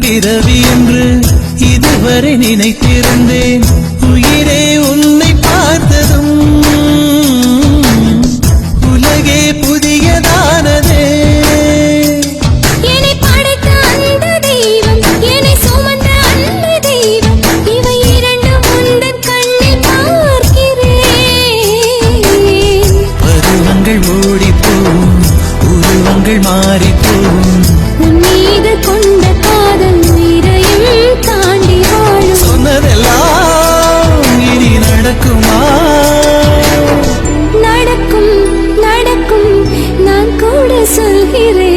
பிறவி என்று இதுவரை நினைத்திருந்தேன். உயிரே உன்னை பார்த்ததும் உலகே புதியதானதே. என்னை படைத்த அந்த தெய்வம், என்னை சுமந்த அந்த தெய்வம், இவை இரண்டும் உந்தன் கண்ணில் பார்க்கிறேன். பருவங்கள் ஓடிப்போம், உருவங்கள் மாறிப்போம். உன் மீது கொண்ட காதல் உயிரையும் தாண்டி வாழும். சொன்னதெல்லாம் இனி நடக்குமா? நடக்கும் நடக்கும், நான் கூட சொல்கிறேன்.